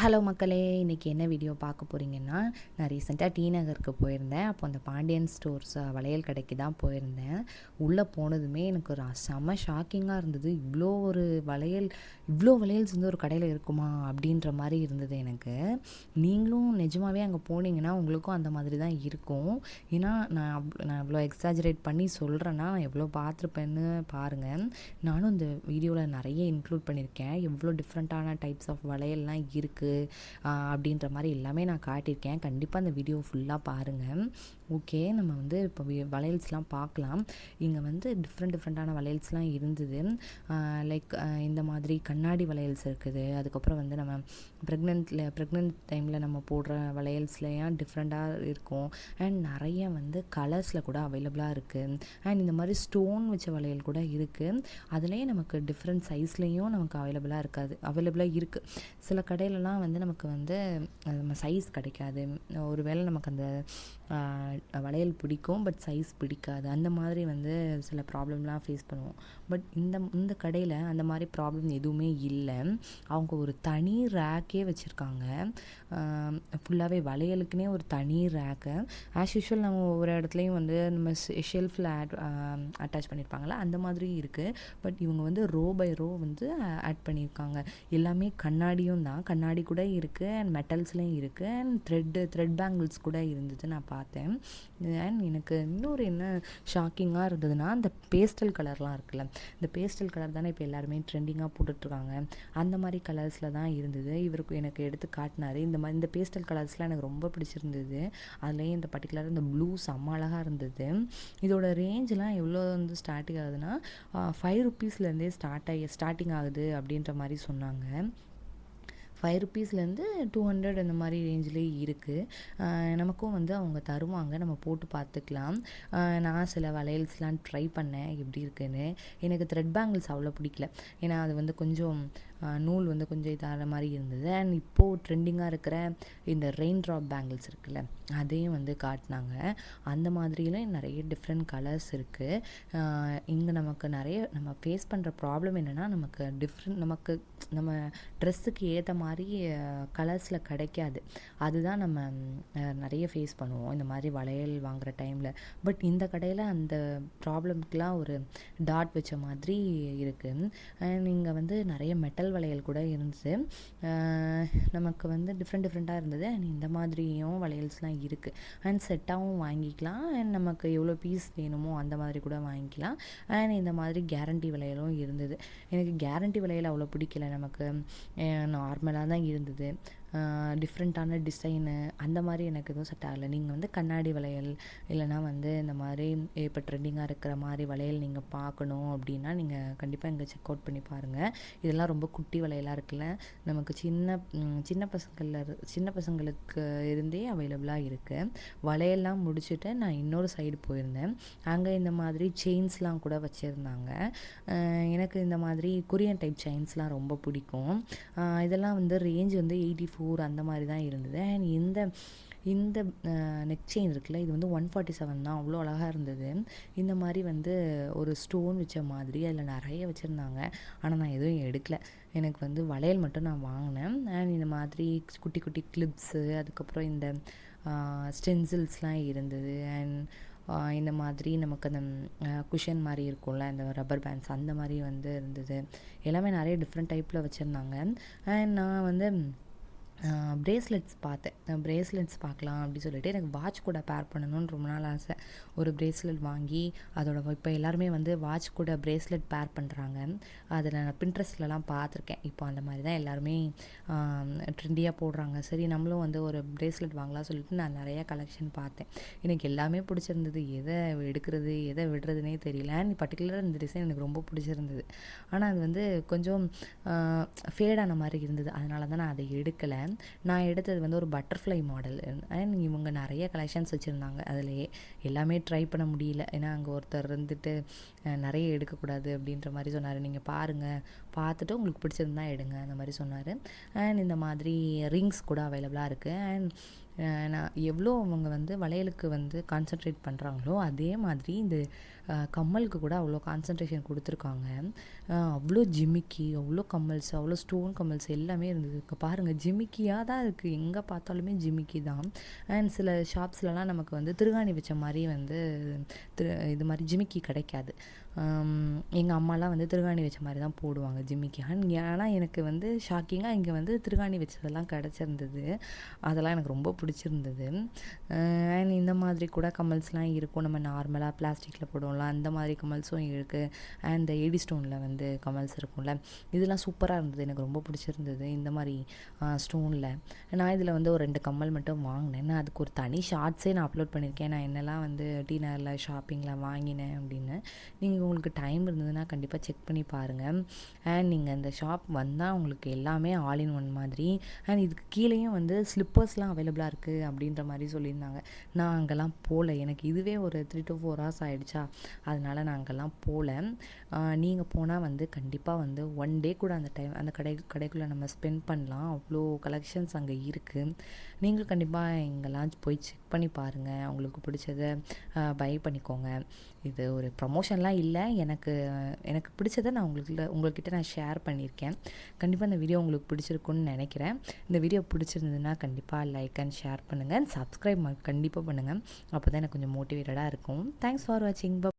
Hello மக்களே, இன்றைக்கி என்ன வீடியோ பார்க்க போகிறீங்கன்னா, நான் ரீசெண்டாக டி நகருக்கு போயிருந்தேன். அப்போ அந்த பாண்டியன் ஸ்டோர்ஸ் வளையல் கடைக்கு தான் போயிருந்தேன். உள்ளே போனதுமே எனக்கு ஒரு செம்ம ஷாக்கிங்காக இருந்தது. இவ்வளோ வளையல்ஸ் வந்து ஒரு கடையில் இருக்குமா அப்படின்ற மாதிரி இருந்தது எனக்கு. நீங்களும் நிஜமாகவே அங்கே போனீங்கன்னா உங்களுக்கும் அந்த மாதிரி தான் இருக்கும். ஏன்னா நான் இவ்வளோ எக்ஸாஜரேட் பண்ணி சொல்கிறேன்னா நான் எவ்வளோ பார்த்துருப்பேன்னு பாருங்கள். நானும் இந்த வீடியோவில் நிறைய இன்க்ளூட் பண்ணியிருக்கேன். எவ்வளோ டிஃப்ரெண்ட்டான டைப்ஸ் ஆஃப் வளையல்லாம் இருக்குது அப்படின்ற மாதிரி எல்லாமே நான் காட்டியிருக்கேன். கண்டிப்பாக அந்த வீடியோ ஃபுல்லாக பாருங்கள். ஓகே, நம்ம வந்து இப்போ வளையல்ஸ்லாம் பார்க்கலாம். இங்கே வந்து டிஃப்ரெண்ட்டான வளையல்ஸ்லாம் இருந்தது. லைக் இந்த மாதிரி கண்ணாடி வளையல்ஸ் இருக்குது. அதுக்கப்புறம் வந்து நம்ம ப்ரெக்னென்ட் டைமில் நம்ம போடுற வளையல்ஸ்லையும் டிஃப்ரெண்ட்டாக இருக்கும். அண்ட் நிறைய வந்து கலர்ஸில் கூட அவைலபிளாக இருக்குது. அண்ட் இந்த மாதிரி ஸ்டோன் வச்ச வளையல் கூட இருக்குது. அதுலேயே நமக்கு டிஃப்ரெண்ட் சைஸ்லேயும் நமக்கு அவைலபிளாக இருக்குது. சில கடையிலலாம் வந்து நமக்கு வந்து நம்ம சைஸ் கிடைக்காது. ஒருவேளை நமக்கு அந்த வளையல் பிடிக்கும், பட் சைஸ் பிடிக்காது. அந்த மாதிரி வந்து சில ப்ராப்ளம்லாம் ஃபேஸ் பண்ணுவோம். பட் இந்த கடையில் அந்த மாதிரி ப்ராப்ளம் எதுவுமே இல்லை. அவங்க ஒரு தனி ரேக்கே வச்சுருக்காங்க. ஃபுல்லாகவே வளையலுக்குனே ஒரு தனி ரேக்கு. ஆஸ் யூஷுவல் நம்ம ஒவ்வொரு இடத்துலையும் வந்து நம்ம ஷெல்ஃபில் அட்டாச் பண்ணியிருப்பாங்களா, அந்த மாதிரி இருக்குது. பட் இவங்க வந்து ரோ பை ரோ வந்து ஆட் பண்ணியிருக்காங்க. எல்லாமே கண்ணாடியும் தான். கண்ணாடி கூட இருக்குது, அண்ட் மெட்டல்ஸ்லேயும் இருக்குது, அண்ட் த்ரெட் பேங்கிள்ஸ் கூட இருந்தது நான் பார்த்தேன். அண்ட் எனக்கு இன்னொரு என்ன ஷாக்கிங்காக இருந்ததுன்னா, இந்த பேஸ்டல் கலர்லாம் இருக்குல்ல, இந்த பேஸ்டல் கலர் தானே இப்போ எல்லாருமே ட்ரெண்டிங்காக போட்டுட்ருக்காங்க. அந்த மாதிரி கலர்ஸில் தான் இருந்தது. இவருக்கு எனக்கு எடுத்து காட்டினார். இந்த பேஸ்டல் கலர்ஸ்லாம் எனக்கு ரொம்ப பிடிச்சிருந்தது. அதுலேயும் இந்த பர்டிகுலர் இந்த ப்ளூ செம்ம அழகாக இருந்தது. இதோட ரேஞ்செலாம் எவ்வளோ வந்து ஸ்டார்டிங் ஆகுதுன்னா, 5 ருப்பீஸ்லேருந்தே ஸ்டார்டிங் ஆகுது அப்படின்ற மாதிரி சொன்னாங்க. 5 ருப்பீஸ்லேருந்து 200 இந்த மாதிரி ரேஞ்சிலே இருக்குது. நமக்கும் வந்து அவங்க தருவாங்க, நம்ம போட்டு பார்த்துக்கலாம். நான் சில வளையல்ஸ்லாம் ட்ரை பண்ணேன் எப்படி இருக்குன்னு. எனக்கு த்ரெட் பேங்கிள்ஸ் அவ்வளோ பிடிக்கல. ஏன்னா அது வந்து கொஞ்சம் நூல் வந்து கொஞ்சம் இதாகிற மாதிரி இருந்தது. அண்ட் இப்போது ட்ரெண்டிங்காக இருக்கிற இந்த ரெயின் ட்ராப் பேங்கிள்ஸ் இருக்குல்ல, அதையும் வந்து காட்டினாங்க. அந்த மாதிரிலாம் நிறைய டிஃப்ரெண்ட் கலர்ஸ் இருக்குது. இங்கே நமக்கு நிறைய நம்ம ஃபேஸ் பண்ணுற ப்ராப்ளம் என்னென்னா, நமக்கு நம்ம ட்ரெஸ்ஸுக்கு ஏற்ற மாதிரி கலர்ஸில் கிடைக்காது. அதுதான் நம்ம நிறைய ஃபேஸ் பண்ணுவோம் இந்த மாதிரி வளையல் வாங்குகிற டைமில். பட் இந்த கடையில் அந்த ப்ராப்ளம்க்கெலாம் ஒரு டாட் வச்ச மாதிரி இருக்குது. அண்ட் இங்கே வந்து நிறைய மெட்டல் வளையல் கூட இருந்துச்சு. நமக்கு வந்து டிஃப்ரெண்ட்டாக இருந்தது. அண்ட் இந்த மாதிரியும் வளையல்ஸ்லாம் இருக்குது. அண்ட் செட்டாகவும் வாங்கிக்கலாம். அண்ட் நமக்கு எவ்வளோ பீஸ் வேணுமோ அந்த மாதிரி கூட வாங்கிக்கலாம். அண்ட் இந்த மாதிரி கேரண்டி வளையலும் இருந்தது. எனக்கு கேரண்டி வளையல் அவ்வளோ பிடிக்கல. நமக்கு நார்மலாக தான் இருந்தது. டிஃப்ரெண்ட்டான டிசைனு அந்த மாதிரி எனக்கு எதுவும் செட் ஆகலை. நீங்கள் வந்து கண்ணாடி வளையல் இல்லைனா வந்து இந்த மாதிரி இப்போ ட்ரெண்டிங்காக இருக்கிற மாதிரி வளையல் நீங்கள் பார்க்கணும் அப்படின்னா நீங்கள் கண்டிப்பாக இங்கே செக் அவுட் பண்ணி பாருங்கள். இதெல்லாம் ரொம்ப குட்டி வளையலாக இருக்குல்ல, நமக்கு சின்ன பசங்களுக்கு இருந்தே அவைலபிளாக இருக்குது. வளையல்லாம் முடிச்சுட்டு நான் இன்னொரு சைடு போயிருந்தேன். அங்கே இந்த மாதிரி செயின்ஸ்லாம் கூட வச்சுருந்தாங்க. எனக்கு இந்த மாதிரி கொரியன் டைப் செயின்ஸ்லாம் ரொம்ப பிடிக்கும். இதெல்லாம் வந்து ரேஞ்ச் வந்து 84 அந்த மாதிரி தான் இருந்தது. அண்ட் இந்த நெக் செயின் இருக்குல்ல, இது வந்து 147 தான். அவ்வளோ அழகாக இருந்தது. இந்த மாதிரி வந்து ஒரு ஸ்டோன் வச்ச மாதிரி அதில் நிறைய வச்சுருந்தாங்க. ஆனால் நான் எதுவும் எடுக்கல. எனக்கு வந்து வளையல் மட்டும் நான் வாங்கினேன். அண்ட் இந்த மாதிரி குட்டி குட்டி கிளிப்ஸு, அதுக்கப்புறம் இந்த ஸ்டென்சில்ஸ்லாம் இருந்தது. அண்ட் இந்த மாதிரி நமக்கு அந்த குஷன் மாதிரி இருக்கும்ல, இந்த ரப்பர் பேண்ட்ஸ் அந்த மாதிரி வந்து இருந்தது. எல்லாமே நிறைய டிஃப்ரெண்ட் டைப்பில் வச்சுருந்தாங்க. அண்ட் நான் வந்து ப்ரேஸ்லெட்ஸ் பார்த்தேன். ப்ரேஸ்லெட்ஸ் பார்க்கலாம் அப்படி சொல்லிட்டு எனக்கு வாட்ச் கூட பேர் பண்ணணும்னு ரொம்ப நாள் ஆசை. ஒரு ப்ரேஸ்லெட் வாங்கி அதோட இப்போ எல்லாருமே வந்து வாட்ச் கூட ப்ரேஸ்லெட் பேர் பண்ணுறாங்க. அதில் நான் பின்ட்ரெஸ்ட்லலாம் பார்த்துருக்கேன். இப்போ அந்த மாதிரி தான் எல்லாருமே ட்ரெண்டியாக போடுறாங்க. சரி நம்மளும் வந்து ஒரு ப்ரேஸ்லெட் வாங்கலாம் சொல்லிட்டு நான் நிறையா கலெக்ஷன் பார்த்தேன். எனக்கு எல்லாமே பிடிச்சிருந்தது. எதை எடுக்கிறது எதை விடுறதுனே தெரியல. அண்ட் பர்டிகுலராக இந்த டிசைன் எனக்கு ரொம்ப பிடிச்சிருந்தது. ஆனால் அது வந்து கொஞ்சம் ஃபேடான மாதிரி இருந்தது. அதனால தான் நான் அதை எடுக்கலை. நான் எடுத்தது வந்து ஒரு பட்டர்ஃப்ளை மாடல். அண்ட் இவங்க நிறைய கலெக்ஷன்ஸ் வச்சுருந்தாங்க. அதிலேயே எல்லாமே ட்ரை பண்ண முடியல. ஏன்னா அங்கே ஒருத்தர் இருந்துட்டு நிறைய எடுக்கக்கூடாது அப்படின்ற மாதிரி சொன்னார். நீங்கள் பாருங்கள், பார்த்துட்டு உங்களுக்கு பிடிச்சிருந்தா எடுங்க அந்த மாதிரி சொன்னார். அண்ட் இந்த மாதிரி ரிங்ஸ் கூட அவைலபிளாக இருக்குது. அண்ட் நான் எவ்வளோ அவங்க வந்து வளையலுக்கு வந்து கான்சென்ட்ரேட் பண்ணுறாங்களோ அதே மாதிரி இந்த கம்மலுக்கு கூட அவ்வளோ கான்சன்ட்ரேஷன் கொடுத்துருக்காங்க. அவ்வளோ ஜிமிக்கி, அவ்வளோ கம்மல்ஸ், அவ்வளோ ஸ்டோன் கம்மல்ஸ் எல்லாமே இருந்தது. பாருங்கள், ஜிமிக்கியாக தான் இருக்குது, எங்கே பார்த்தாலுமே ஜிமிக்கி தான். அண்ட் சில ஷாப்ஸ்லலாம் நமக்கு வந்து திருகாணி வச்ச மாதிரி வந்து இது மாதிரி ஜிமிக்கி கிடைக்காது. எங்கள் அம்மாலாம் வந்து திருகாணி வச்ச மாதிரி தான் போடுவாங்க ஜிமிக்கி. ஆனால் எனக்கு வந்து ஷாக்கிங்காக இங்கே வந்து திருகாணி வச்சதெல்லாம் கிடச்சிருந்தது. அதெல்லாம் எனக்கு ரொம்ப பிடிச்சிருந்தது. அண்ட் இந்த மாதிரி கூட கம்மல்ஸ்லாம் இருக்கும், நம்ம நார்மலாக பிளாஸ்டிக்கில் போடுவோம்ல அந்த மாதிரி கம்மல்ஸும் இருக்குது. அண்ட் இந்த ஏடி ஸ்டோனில் வந்து கம்மல்ஸ் இருக்கும்ல, இதெல்லாம் சூப்பராக இருந்தது, எனக்கு ரொம்ப பிடிச்சிருந்தது இந்த மாதிரி ஸ்டோனில். நான் இதில் வந்து ஒரு 2 கம்மல் மட்டும் வாங்கினேன். நான் அதுக்கு ஒரு தனி ஷார்ட்ஸே நான் அப்லோட் பண்ணியிருக்கேன், நான் என்னெல்லாம் வந்து டி நகரில் ஷாப்பிங்கில் வாங்கினேன் அப்படின்னு. நீங்கள் உங்களுக்கு டைம் இருந்ததுன்னா கண்டிப்பாக செக் பண்ணி பாருங்கள். அண்ட் நீங்கள் அந்த ஷாப் வந்தால் உங்களுக்கு எல்லாமே ஆல் இன் ஒன் மாதிரி. அண்ட் இதுக்கு கீழேயும் வந்து ஸ்லிப்பர்ஸ்லாம் அவைலபிளாக இருக்குது அப்படின்ற மாதிரி சொல்லியிருந்தாங்க. நான் அங்கெல்லாம் போகல, எனக்கு இதுவே ஒரு 3 to 4 hours ஆகிடுச்சா, அதனால் நான் அங்கெல்லாம் போகல. நீங்கள் போனால் வந்து கண்டிப்பாக வந்து 1 day கூட அந்த கடைக்குள்ளே நம்ம ஸ்பெண்ட் பண்ணலாம். அவ்வளோ கலெக்ஷன்ஸ் அங்கே இருக்குது. நீங்களும் கண்டிப்பாக இங்கெல்லாம் போய் செக் பண்ணி பாருங்கள், உங்களுக்கு பிடிச்சதை பை பண்ணிக்கோங்க. இது ஒரு ப்ரமோஷன்லாம் இல்லை, எனக்கு பிடிச்சதை நான் உங்கள்கிட்ட நான் ஷேர் பண்ணியிருக்கேன். கண்டிப்பாக இந்த வீடியோ உங்களுக்கு பிடிச்சிருக்குன்னு நினைக்கிறேன். இந்த வீடியோ பிடிச்சிருந்ததுன்னா கண்டிப்பாக லைக் அண்ட் ஷேர் பண்ணுங்கள், சப்ஸ்கிரைப் கண்டிப்பாக பண்ணுங்கள். அப்போ தான் எனக்கு கொஞ்சம் மோட்டிவேட்டடாக இருக்கும். தேங்க்ஸ் ஃபார் வாட்சிங்.